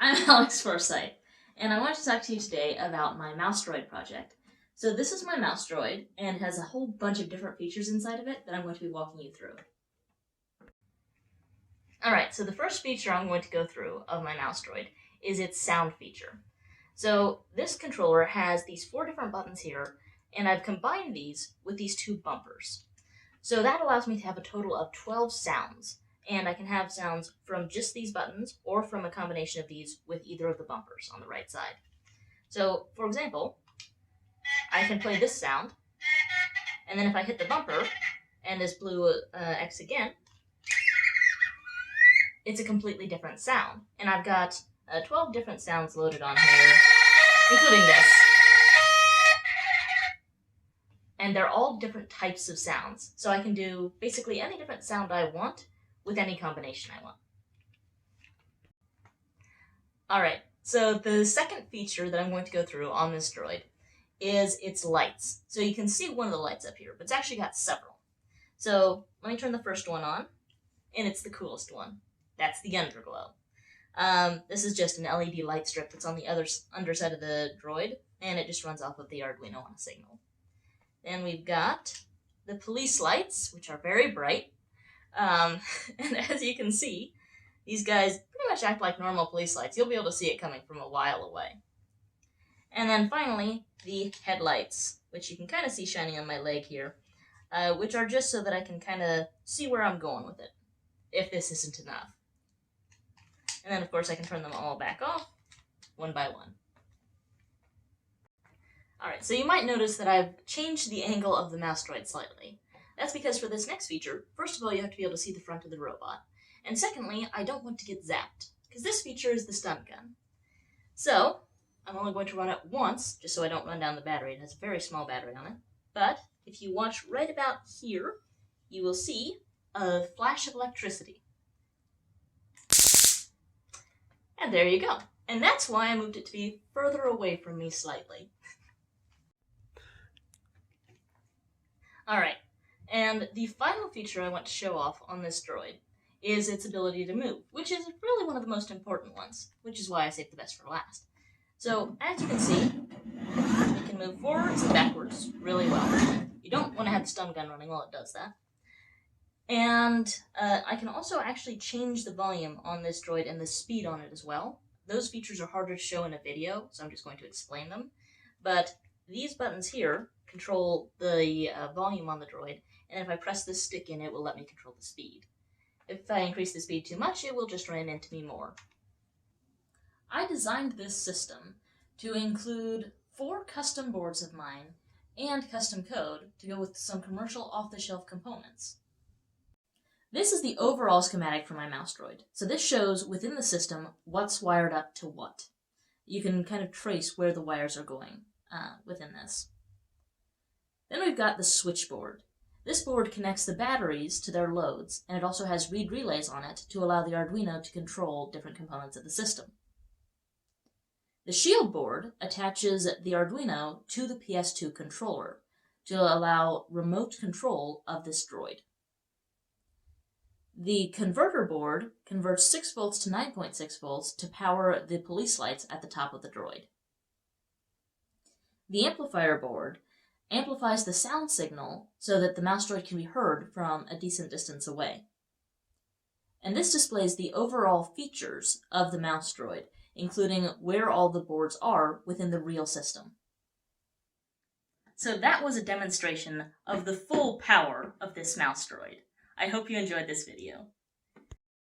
I'm Alex Forsyth, and I want to talk to you today about my Mouse Droid project. So this is my Mouse Droid, and it has a whole bunch of different features inside of it that I'm going to be walking you through. Alright, so the first feature I'm going to go through of my Mouse Droid is its sound feature. So this controller has these 4 different buttons here, and I've combined these with these 2 bumpers. So that allows me to have a total of 12 sounds. And I can have sounds from just these buttons or from a combination of these with either of the bumpers on the right side. So, for example, I can play this sound, and then if I hit the bumper and this blue X again, it's a completely different sound. And I've got 12 different sounds loaded on here, including this. And they're all different types of sounds. So I can do basically any different sound I want with any combination I want. Alright, so the second feature that I'm going to go through on this droid is its lights. So you can see one of the lights up here, but it's actually got several. So let me turn the first one on, and it's the coolest one. That's the underglow. This is just an LED light strip that's on the underside of the droid, and it just runs off of the Arduino on a signal. Then we've got the police lights, which are very bright. And as you can see, these guys pretty much act like normal police lights. You'll be able to see it coming from a while away. And then finally, the headlights, which you can kind of see shining on my leg here, which are just so that I can kind of see where I'm going with it, if this isn't enough. And then, of course, I can turn them all back off, one by one. Alright, so you might notice that I've changed the angle of the Mouse Droid slightly. That's because for this next feature, first of all, you have to be able to see the front of the robot. And secondly, I don't want to get zapped, because this feature is the Stub Gun. So, I'm only going to run it once, just so I don't run down the battery. It has a very small battery on it. But, if you watch right about here, you will see a flash of electricity. And there you go. And that's why I moved it to be further away from me slightly. Alright. And the final feature I want to show off on this droid is its ability to move, which is really one of the most important ones, which is why I saved the best for last. So, as you can see, it can move forwards and backwards really well. You don't want to have the stun gun running while it does that. And I can also actually change the volume on this droid and the speed on it as well. Those features are harder to show in a video, so I'm just going to explain them. But these buttons here control the volume on the droid, and if I press this stick in, it will let me control the speed. If I increase the speed too much, it will just run into me more. I designed this system to include 4 custom boards of mine and custom code to go with some commercial off-the-shelf components. This is the overall schematic for my Mouse Droid. So this shows within the system what's wired up to what. You can kind of trace where the wires are going within this. Then we've got the switchboard. This board connects the batteries to their loads, and it also has read relays on it to allow the Arduino to control different components of the system. The shield board attaches the Arduino to the PS2 controller to allow remote control of this droid. The converter board converts 6 volts to 9.6 volts to power the police lights at the top of the droid. The amplifier board amplifies the sound signal so that the Mouse Droid can be heard from a decent distance away. And this displays the overall features of the Mouse Droid, including where all the boards are within the real system. So that was a demonstration of the full power of this Mouse Droid. I hope you enjoyed this video.